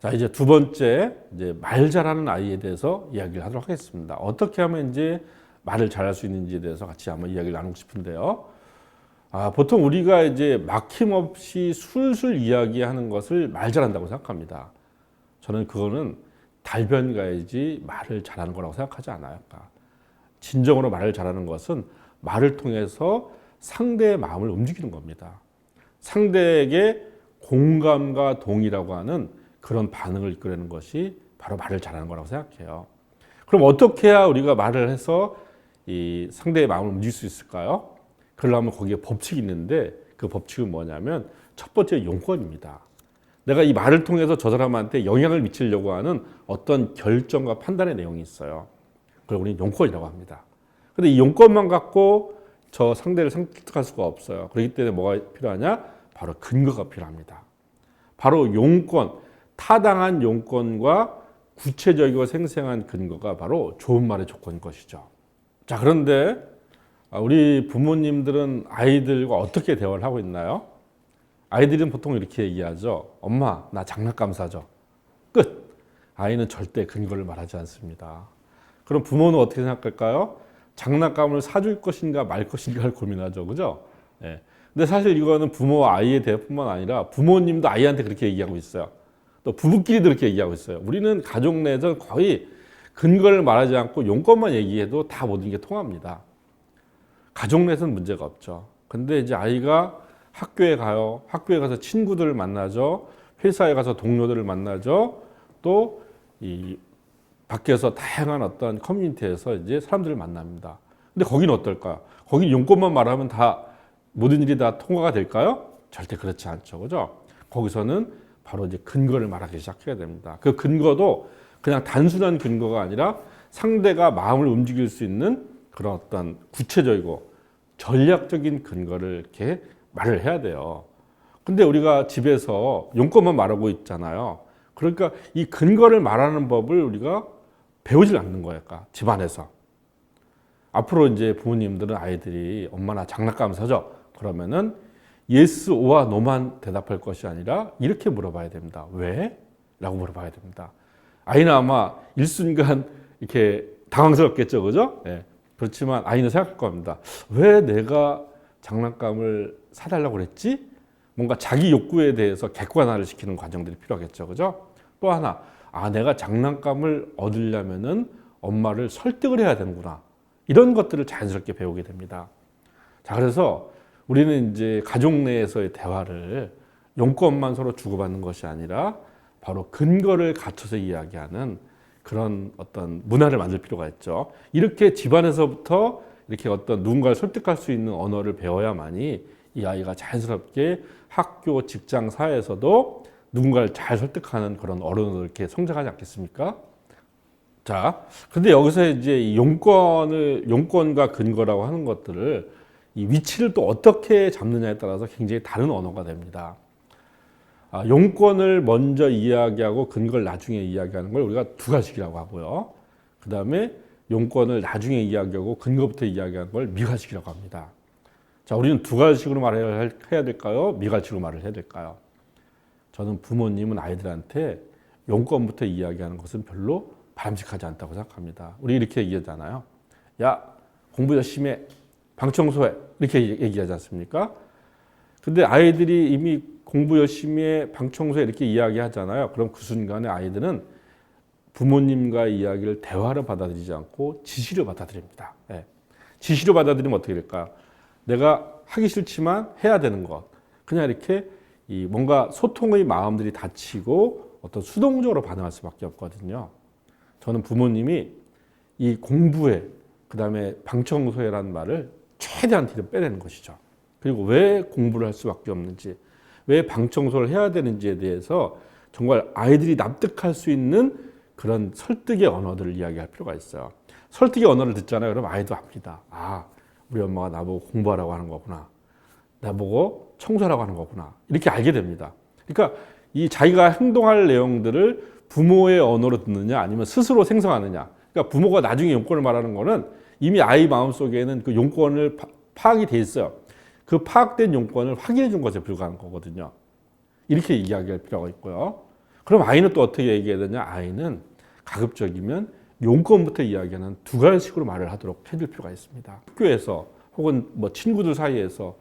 자, 이제 두 번째, 이제 말 잘하는 아이에 대해서 이야기를 하도록 하겠습니다. 어떻게 하면 이제 말을 잘할 수 있는지에 대해서 같이 한번 이야기를 나누고 싶은데요. 보통 우리가 이제 막힘없이 술술 이야기하는 것을 말 잘한다고 생각합니다. 저는 그거는 달변 가야지 말을 잘하는 거라고 생각하지 않아요. 진정으로 말을 잘하는 것은 말을 통해서 상대의 마음을 움직이는 겁니다. 상대에게 공감과 동의라고 하는 그런 반응을 이끌어내는 것이 바로 말을 잘하는 거라고 생각해요. 그럼 어떻게 해야 우리가 말을 해서 이 상대의 마음을 움직일 수 있을까요? 그러려면 거기에 법칙이 있는데 그 법칙은 뭐냐면 첫 번째 용건입니다. 내가 이 말을 통해서 저 사람한테 영향을 미치려고 하는 어떤 결정과 판단의 내용이 있어요. 그걸 우리는 용건이라고 합니다. 근데 이 용건만 갖고 저 상대를 설득할 수가 없어요. 그렇기 때문에 뭐가 필요하냐? 바로 근거가 필요합니다. 바로 용건, 타당한 용건과 구체적이고 생생한 근거가 바로 좋은 말의 조건인 것이죠. 자, 그런데 우리 부모님들은 아이들과 어떻게 대화를 하고 있나요? 아이들은 보통 이렇게 얘기하죠. 엄마, 나 장난감 사줘. 끝. 아이는 절대 근거를 말하지 않습니다. 그럼 부모는 어떻게 생각할까요? 장난감을 사줄 것인가 말 것인가를 고민하죠. 그죠? 예. 근데 사실 이거는 부모와 아이의 대화뿐만 아니라 부모님도 아이한테 그렇게 얘기하고 있어요. 또 부부끼리도 그렇게 얘기하고 있어요. 우리는 가족 내에서 거의 근거를 말하지 않고 용건만 얘기해도 다 모든 게 통합니다. 가족 내에서는 문제가 없죠. 근데 이제 아이가 학교에 가요. 학교에 가서 친구들을 만나죠. 회사에 가서 동료들을 만나죠. 또 이 밖에서 다양한 어떤 커뮤니티에서 이제 사람들을 만납니다. 근데 거기는 어떨까요? 거기 용건만 말하면 다 모든 일이 다 통과가 될까요? 절대 그렇지 않죠. 그죠? 거기서는 바로 이제 근거를 말하기 시작해야 됩니다. 그 근거도 그냥 단순한 근거가 아니라 상대가 마음을 움직일 수 있는 그런 어떤 구체적이고 전략적인 근거를 이렇게 말을 해야 돼요. 근데 우리가 집에서 용건만 말하고 있잖아요. 그러니까 이 근거를 말하는 법을 우리가 배우질 않는 거예요. 집안에서. 앞으로 이제 부모님들은 아이들이 엄마 나 장난감 사줘. 그러면은 yes, 오와 no만 대답할 것이 아니라 이렇게 물어봐야 됩니다. 왜? 라고 물어봐야 됩니다. 아이는 아마 일순간 이렇게 당황스럽겠죠. 그죠? 예. 그렇지만 아이는 생각할 겁니다. 왜 내가 장난감을 사달라고 그랬지? 뭔가 자기 욕구에 대해서 객관화를 시키는 과정들이 필요하겠죠. 그죠? 또 하나, 내가 장난감을 얻으려면은 엄마를 설득을 해야 되는구나. 이런 것들을 자연스럽게 배우게 됩니다. 자, 그래서 우리는 이제 가족 내에서의 대화를 용건만 서로 주고받는 것이 아니라 바로 근거를 갖춰서 이야기하는 그런 어떤 문화를 만들 필요가 있죠. 이렇게 집안에서부터 이렇게 어떤 누군가를 설득할 수 있는 언어를 배워야만이 이 아이가 자연스럽게 학교, 직장, 사회에서도 누군가를 잘 설득하는 그런 어른으로 이렇게 성장하지 않겠습니까? 자, 근데 여기서 이제 이 용건과 근거라고 하는 것들을 이 위치를 또 어떻게 잡느냐에 따라서 굉장히 다른 언어가 됩니다. 용건을 먼저 이야기하고 근거를 나중에 이야기하는 걸 우리가 두 가지라고 하고요. 그 다음에 용건을 나중에 이야기하고 근거부터 이야기하는 걸 미가식이라고 합니다. 자, 우리는 두 가지식으로 말을 해야 될까요? 미가식으로 말을 해야 될까요? 저는 부모님은 아이들한테 용건부터 이야기하는 것은 별로 바람직하지 않다고 생각합니다. 우리 이렇게 얘기하잖아요. 야, 공부 열심히 해. 방 청소해. 이렇게 얘기하지 않습니까? 근데 아이들이 이미 공부 열심히 해, 방 청소해 이렇게 이야기하잖아요. 그럼 그 순간에 아이들은 부모님과의 이야기를 대화로 받아들이지 않고 지시로 받아들입니다. 예. 지시로 받아들이면 어떻게 될까요? 내가 하기 싫지만 해야 되는 것. 그냥 이렇게 이 뭔가 소통의 마음들이 닫히고 어떤 수동적으로 반응할 수밖에 없거든요. 저는 부모님이 이 공부해, 그 다음에 방 청소해라는 말을 최대한 뒤로 빼내는 것이죠. 그리고 왜 공부를 할 수밖에 없는지, 왜 방 청소를 해야 되는지에 대해서 정말 아이들이 납득할 수 있는 그런 설득의 언어들을 이야기할 필요가 있어요. 설득의 언어를 듣잖아요. 그럼 아이도 압니다. 우리 엄마가 나보고 공부하라고 하는 거구나. 나보고 청소하라고 하는 거구나. 이렇게 알게 됩니다. 그러니까 이 자기가 행동할 내용들을 부모의 언어로 듣느냐 아니면 스스로 생성하느냐. 그러니까 부모가 나중에 용건을 말하는 거는 이미 아이 마음속에는 그 용건을 파악이 돼 있어요. 그 파악된 용건을 확인해 준 것에 불과한 거거든요. 이렇게 이야기할 필요가 있고요. 그럼 아이는 또 어떻게 얘기해야 되냐? 아이는 가급적이면 용건부터 이야기하는 두 가지식으로 말을 하도록 해줄 필요가 있습니다. 학교에서 혹은 뭐 친구들 사이에서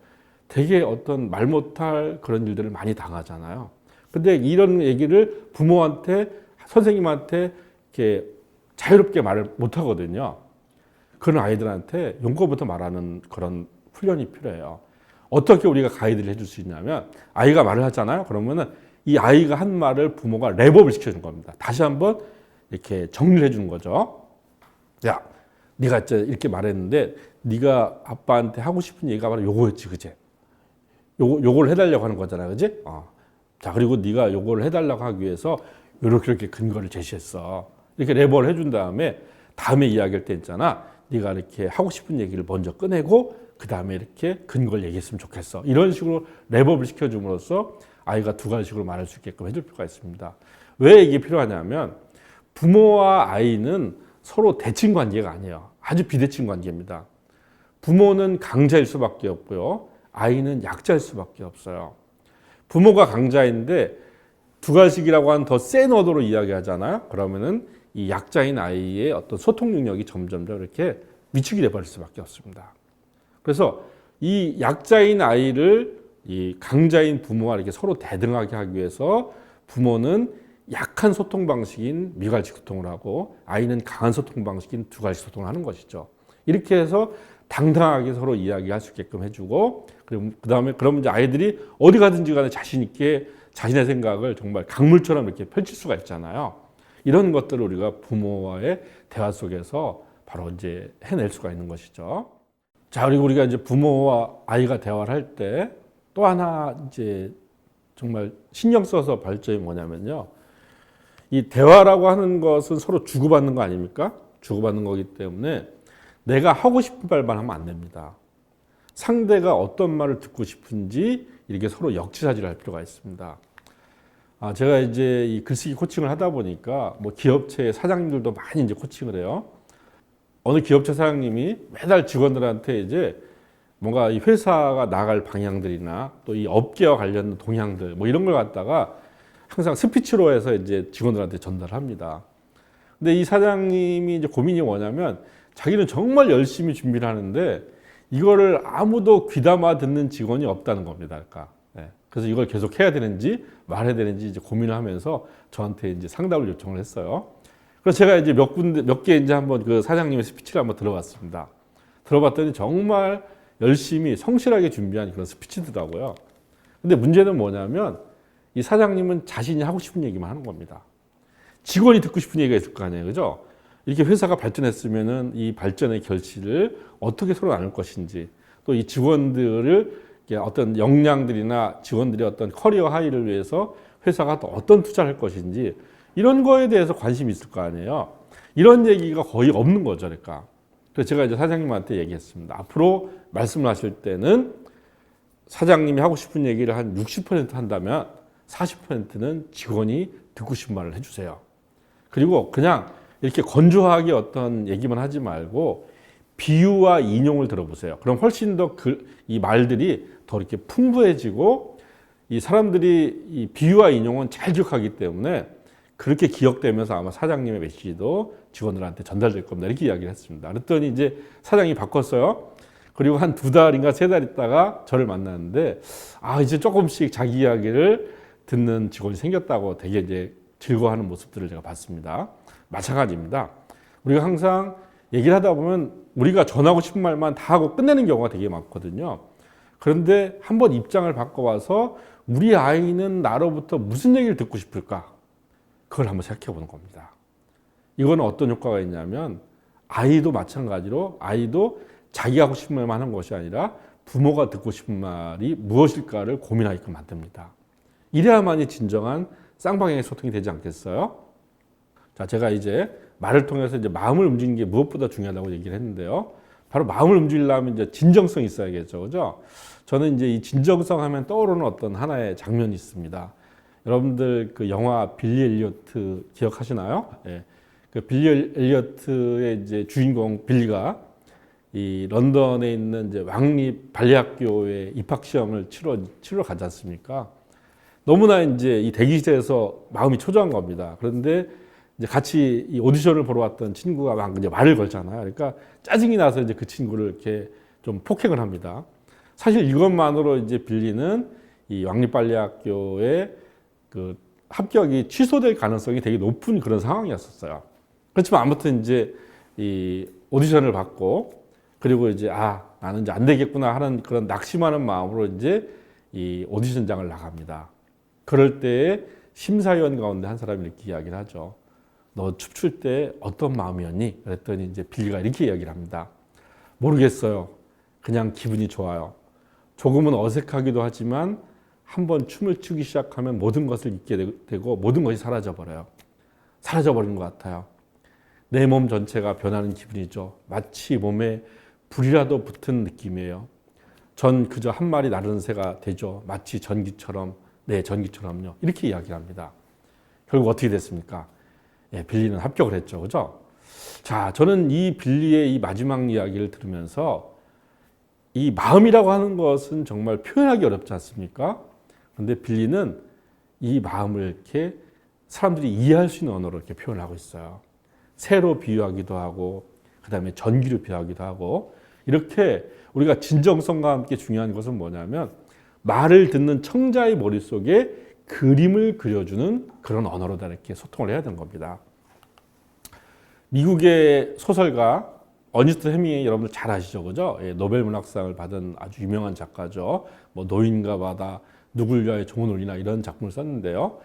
되게 어떤 말 못할 그런 일들을 많이 당하잖아요. 근데 이런 얘기를 부모한테, 선생님한테 이렇게 자유롭게 말을 못 하거든요. 그런 아이들한테 용건부터 말하는 그런 훈련이 필요해요. 어떻게 우리가 가이드를 해줄 수 있냐면, 아이가 말을 하잖아요. 그러면은 이 아이가 한 말을 부모가 랩업을 시켜주는 겁니다. 다시 한번 이렇게 정리를 해주는 거죠. 야, 네가 이렇게 말했는데 네가 아빠한테 하고 싶은 얘기가 바로 요거였지, 그제? 요걸 해달라고 하는 거잖아, 그지? 자, 그리고 네가 요걸 해달라고 하기 위해서 이렇게 근거를 제시했어. 이렇게 랩업을 해준 다음에 이야기할 때 있잖아. 네가 이렇게 하고 싶은 얘기를 먼저 꺼내고 그 다음에 이렇게 근거를 얘기했으면 좋겠어. 이런 식으로 랩업을 시켜줌으로써 아이가 두 가지식으로 말할 수 있게끔 해줄 필요가 있습니다. 왜 이게 필요하냐면 부모와 아이는 서로 대칭 관계가 아니에요. 아주 비대칭 관계입니다. 부모는 강자일 수밖에 없고요. 아이는 약자일 수밖에 없어요. 부모가 강자인데 두 가지식이라고 하는 더 센 어도로 이야기하잖아요. 그러면은 이 약자인 아이의 어떤 소통 능력이 점점 이렇게 위축이 돼버릴 수밖에 없습니다. 그래서 이 약자인 아이를 이 강자인 부모와 이렇게 서로 대등하게 하기 위해서 부모는 약한 소통 방식인 미괄식 소통을 하고 아이는 강한 소통 방식인 두괄식 소통을 하는 것이죠. 이렇게 해서 당당하게 서로 이야기할 수 있게끔 해주고, 그리고 그다음에 그러면 이제 아이들이 어디 가든지 간에 자신 있게 자신의 생각을 정말 강물처럼 이렇게 펼칠 수가 있잖아요. 이런 것들을 우리가 부모와의 대화 속에서 바로 이제 해낼 수가 있는 것이죠. 자, 그리고 우리가 이제 부모와 아이가 대화를 할 때 또 하나 이제 정말 신경 써서 발전이 뭐냐면요. 이 대화라고 하는 것은 서로 주고받는 거 아닙니까? 주고받는 거기 때문에 내가 하고 싶은 말만 하면 안 됩니다. 상대가 어떤 말을 듣고 싶은지 이렇게 서로 역지사지를 할 필요가 있습니다. 제가 이제 이 글쓰기 코칭을 하다 보니까 뭐 기업체 사장님들도 많이 이제 코칭을 해요. 어느 기업체 사장님이 매달 직원들한테 이제 뭔가 이 회사가 나갈 방향들이나 또 이 업계와 관련된 동향들 뭐 이런 걸 갖다가 항상 스피치로 해서 이제 직원들한테 전달합니다. 근데 이 사장님이 이제 고민이 뭐냐면 자기는 정말 열심히 준비를 하는데 이거를 아무도 귀담아 듣는 직원이 없다는 겁니다. 그러니까. 그래서 이걸 계속 해야 되는지 말해야 되는지 이제 고민을 하면서 저한테 이제 상담을 요청을 했어요. 그래서 제가 이제 몇 개 이제 한번 그 사장님의 스피치를 한번 들어봤습니다. 들어봤더니 정말 열심히 성실하게 준비한 그런 스피치더라고요. 근데 문제는 뭐냐면 이 사장님은 자신이 하고 싶은 얘기만 하는 겁니다. 직원이 듣고 싶은 얘기가 있을 거 아니에요. 그죠? 이렇게 회사가 발전했으면은 이 발전의 결실을 어떻게 서로 나눌 것인지, 또 이 직원들을 어떤 역량들이나 직원들의 어떤 커리어 하이를 위해서 회사가 또 어떤 투자를 할 것인지, 이런 거에 대해서 관심이 있을 거 아니에요. 이런 얘기가 거의 없는 거죠. 그러니까. 그래서 제가 이제 사장님한테 얘기했습니다. 앞으로 말씀을 하실 때는 사장님이 하고 싶은 얘기를 한 60% 한다면 40%는 직원이 듣고 싶은 말을 해주세요. 그리고 그냥 이렇게 건조하게 어떤 얘기만 하지 말고 비유와 인용을 들어보세요. 그럼 훨씬 더 이 말들이 더 이렇게 풍부해지고 이 사람들이 이 비유와 인용은 잘 기억하기 때문에 그렇게 기억되면서 아마 사장님의 메시지도 직원들한테 전달될 겁니다. 이렇게 이야기를 했습니다. 그랬더니 이제 사장이 바꿨어요. 그리고 한 2달인가 3달 있다가 저를 만났는데 이제 조금씩 자기 이야기를 듣는 직원이 생겼다고 되게 이제 즐거워하는 모습들을 제가 봤습니다. 마찬가지입니다. 우리가 항상 얘기를 하다 보면 우리가 전하고 싶은 말만 다 하고 끝내는 경우가 되게 많거든요. 그런데 한번 입장을 바꿔와서 우리 아이는 나로부터 무슨 얘기를 듣고 싶을까? 그걸 한번 생각해 보는 겁니다. 이거는 어떤 효과가 있냐면 아이도 마찬가지로 아이도 자기가 하고 싶은 말만 하는 것이 아니라 부모가 듣고 싶은 말이 무엇일까를 고민하게끔 만듭니다. 이래야만이 진정한 쌍방향의 소통이 되지 않겠어요? 자, 제가 이제 말을 통해서 이제 마음을 움직이는 게 무엇보다 중요하다고 얘기를 했는데요. 바로 마음을 움직이려면 이제 진정성이 있어야겠죠. 그죠? 저는 이제 이 진정성 하면 떠오르는 어떤 하나의 장면이 있습니다. 여러분들 그 영화 빌리 엘리어트 기억하시나요? 예. 그 빌리 엘리어트의 이제 주인공 빌리가 이 런던에 있는 이제 왕립 발레학교에 입학 시험을 치러 가지 않습니까? 너무나 이제 이 대기실에서 마음이 초조한 겁니다. 그런데 이제 같이 이 오디션을 보러 왔던 친구가 막 이제 말을 걸잖아요. 그러니까 짜증이 나서 이제 그 친구를 이렇게 좀 폭행을 합니다. 사실 이것만으로 이제 빌리는 이 왕립발레학교의 그 합격이 취소될 가능성이 되게 높은 그런 상황이었었어요. 그렇지만 아무튼 이제 이 오디션을 받고 그리고 이제 나는 이제 안 되겠구나 하는 그런 낙심하는 마음으로 이제 이 오디션장을 나갑니다. 그럴 때에 심사위원 가운데 한 사람이 이렇게 이야기를 하죠. 너 춤출 때 어떤 마음이었니? 그랬더니 이제 빌리가 이렇게 이야기를 합니다. 모르겠어요. 그냥 기분이 좋아요. 조금은 어색하기도 하지만 한번 춤을 추기 시작하면 모든 것을 잊게 되고 모든 것이 사라져버려요. 사라져버리는 것 같아요. 내 몸 전체가 변하는 기분이죠. 마치 몸에 불이라도 붙은 느낌이에요. 전 그저 한 마리 나르는 새가 되죠. 마치 전기처럼, 네, 전기처럼요. 이렇게 이야기를 합니다. 결국 어떻게 됐습니까? 예, 빌리는 합격을 했죠. 그죠? 자, 저는 이 빌리의 이 마지막 이야기를 들으면서 이 마음이라고 하는 것은 정말 표현하기 어렵지 않습니까? 그런데 빌리는 이 마음을 이렇게 사람들이 이해할 수 있는 언어로 이렇게 표현하고 있어요. 새로 비유하기도 하고, 그 다음에 전기로 비유하기도 하고, 이렇게 우리가 진정성과 함께 중요한 것은 뭐냐면 말을 듣는 청자의 머릿속에 그림을 그려주는 그런 언어로다 이렇게 소통을 해야 되는 겁니다. 미국의 소설가 어니스트 해밍웨이 여러분들 잘 아시죠, 그죠? 예, 노벨 문학상을 받은 아주 유명한 작가죠. 뭐 노인과 바다, 누굴 위하여 좋은 울리나 이런 작품을 썼는데요.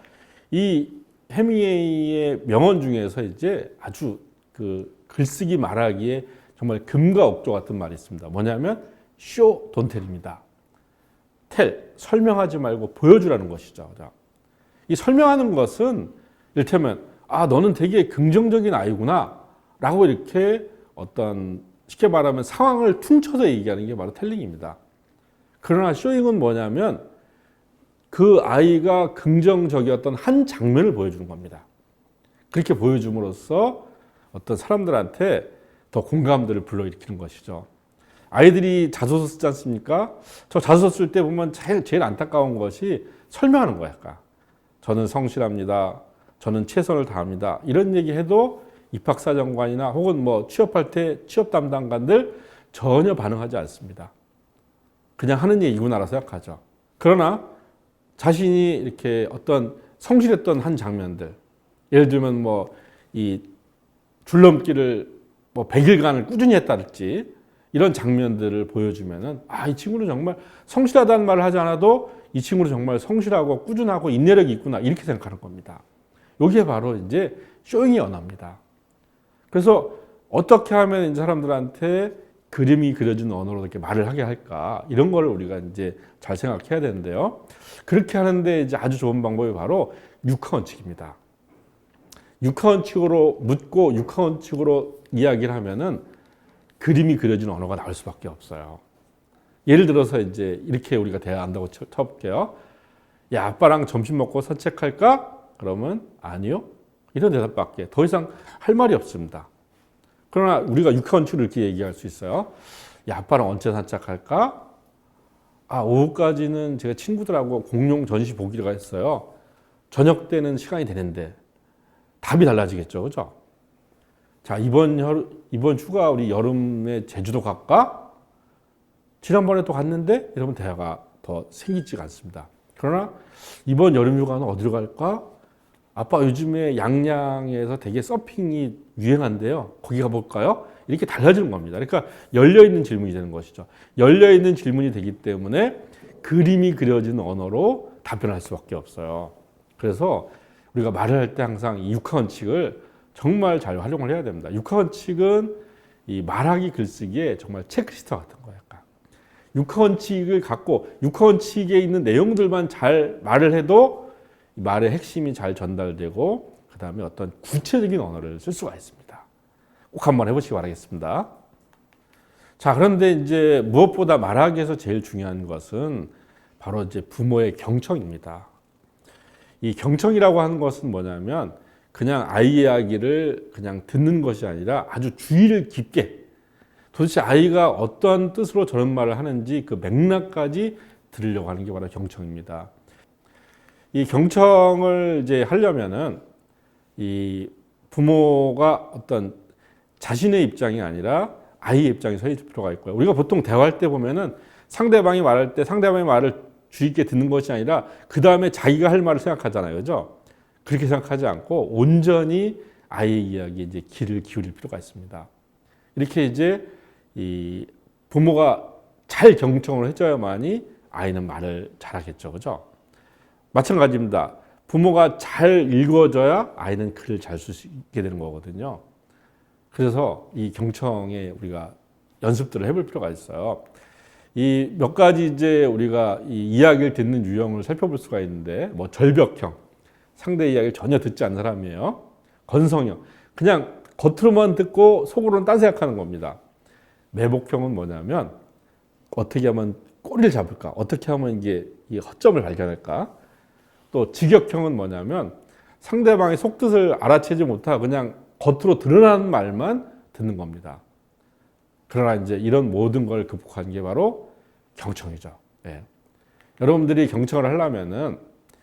이 해밍웨이의 명언 중에서 이제 아주 그 글쓰기 말하기에 정말 금과 옥조 같은 말이 있습니다. 뭐냐면 show don't tell입니다. tell, 설명하지 말고 보여주라는 것이죠. 이 설명하는 것은 이를테면 너는 되게 긍정적인 아이구나 라고 이렇게 어떤 쉽게 말하면 상황을 퉁쳐서 얘기하는 게 바로 텔링입니다. 그러나 showing은 뭐냐면 그 아이가 긍정적이었던 한 장면을 보여주는 겁니다. 그렇게 보여줌으로써 어떤 사람들한테 더 공감들을 불러일으키는 것이죠. 아이들이 자소서 쓰지 않습니까? 저 자소서 쓸 때 보면 제일 안타까운 것이 설명하는 거야. 저는 성실합니다. 저는 최선을 다합니다. 이런 얘기 해도 입학사정관이나 혹은 뭐 취업할 때 취업 담당관들 전혀 반응하지 않습니다. 그냥 하는 얘기구나라고 생각하죠. 그러나 자신이 이렇게 어떤 성실했던 한 장면들, 예를 들면 뭐 이 줄넘기를 뭐 100일간을 꾸준히 했다든지 이런 장면들을 보여주면은 이 친구는 정말 성실하다는 말을 하지 않아도 이 친구는 정말 성실하고 꾸준하고 인내력이 있구나 이렇게 생각하는 겁니다. 이게 바로 이제 쇼잉의 언어입니다. 그래서 어떻게 하면 이제 사람들한테 그림이 그려진 언어로 이렇게 말을 하게 할까 이런 거를 우리가 이제 잘 생각해야 되는데요. 그렇게 하는데 이제 아주 좋은 방법이 바로 육하원칙입니다. 육하원칙으로 묻고 육하원칙으로 이야기를 하면은 그림이 그려진 언어가 나올 수밖에 없어요. 예를 들어서 이제 이렇게 우리가 대화한다고 쳐볼게요. 야, 아빠랑 점심 먹고 산책할까? 그러면 아니요. 이런 대답밖에 더 이상 할 말이 없습니다. 그러나 우리가 육하원칙으로 이렇게 얘기할 수 있어요. 야, 아빠랑 언제 산책할까? 오후까지는 제가 친구들하고 공룡 전시 보기로 했어요. 저녁 때는 시간이 되는데 답이 달라지겠죠, 그죠? 자, 이번 휴가 우리 여름에 제주도 갈까? 지난번에 또 갔는데 이러면 대화가 더 생기지가 않습니다. 그러나 이번 여름 휴가는 어디로 갈까? 아빠 요즘에 양양에서 되게 서핑이 유행한데요. 거기 가볼까요? 이렇게 달라지는 겁니다. 그러니까 열려있는 질문이 되는 것이죠. 열려있는 질문이 되기 때문에 그림이 그려진 언어로 답변할 수밖에 없어요. 그래서 우리가 말을 할 때 항상 이 육하원칙을 정말 잘 활용을 해야 됩니다. 육하원칙은 이 말하기 글쓰기에 정말 체크리스트 같은 거예요. 육하원칙을 갖고 육하원칙에 있는 내용들만 잘 말을 해도 말의 핵심이 잘 전달되고 그 다음에 어떤 구체적인 언어를 쓸 수가 있습니다. 꼭 한번 해보시기 바라겠습니다. 자, 그런데 이제 무엇보다 말하기에서 제일 중요한 것은 바로 이제 부모의 경청입니다. 이 경청이라고 하는 것은 뭐냐면 그냥 아이 이야기를 그냥 듣는 것이 아니라 아주 주의를 깊게 도대체 아이가 어떤 뜻으로 저런 말을 하는지 그 맥락까지 들으려고 하는 게 바로 경청입니다. 이 경청을 이제 하려면은 이 부모가 어떤 자신의 입장이 아니라 아이의 입장에 서 있을 필요가 있고요. 우리가 보통 대화할 때 보면은 상대방이 말할 때 상대방의 말을 주의 깊게 듣는 것이 아니라 그 다음에 자기가 할 말을 생각하잖아요, 그죠? 그렇게 생각하지 않고 온전히 아이의 이야기에 이제 귀를 기울일 필요가 있습니다. 이렇게 이제 이 부모가 잘 경청을 해줘야만이 아이는 말을 잘하겠죠, 그죠? 마찬가지입니다. 부모가 잘 읽어줘야 아이는 글을 잘 쓸 수 있게 되는 거거든요. 그래서 이 경청에 우리가 연습들을 해볼 필요가 있어요. 이 몇 가지 이제 우리가 이 이야기를 듣는 유형을 살펴볼 수가 있는데, 뭐 절벽형, 상대 이야기를 전혀 듣지 않는 사람이에요. 건성형, 그냥 겉으로만 듣고 속으로는 딴 생각하는 겁니다. 매복형은 뭐냐면 어떻게 하면 꼬리를 잡을까, 어떻게 하면 이게 이 허점을 발견할까. 또 직역형은 뭐냐면 상대방의 속뜻을 알아채지 못하고 그냥 겉으로 드러나는 말만 듣는 겁니다. 그러나 이제 이런 모든 걸 극복하는 게 바로 경청이죠. 예. 여러분들이 경청을 하려면은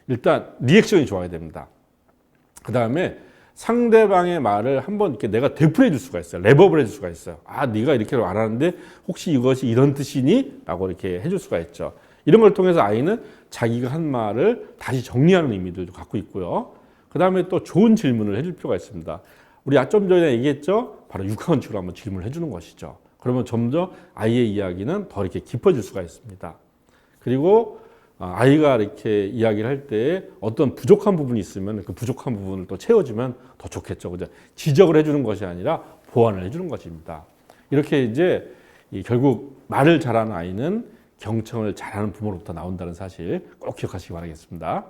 일단 리액션이 좋아야 됩니다. 그 다음에 상대방의 말을 한번 이렇게 내가 되풀이해 줄 수가 있어요. 랩업을 해줄 수가 있어요. 아, 네가 이렇게 말하는데 혹시 이것이 이런 뜻이니? 라고 이렇게 해줄 수가 있죠. 이런 걸 통해서 아이는 자기가 한 말을 다시 정리하는 의미들도 갖고 있고요. 그 다음에 또 좋은 질문을 해줄 필요가 있습니다. 우리 좀 전에 얘기했죠? 바로 육하원칙으로 한번 질문을 해주는 것이죠. 그러면 점점 아이의 이야기는 더 이렇게 깊어질 수가 있습니다. 그리고 아이가 이렇게 이야기를 할 때 어떤 부족한 부분이 있으면 그 부족한 부분을 또 채워주면 더 좋겠죠. 그죠? 지적을 해주는 것이 아니라 보완을 해주는 것입니다. 이렇게 이제 결국 말을 잘하는 아이는 경청을 잘하는 부모로부터 나온다는 사실 꼭 기억하시기 바라겠습니다.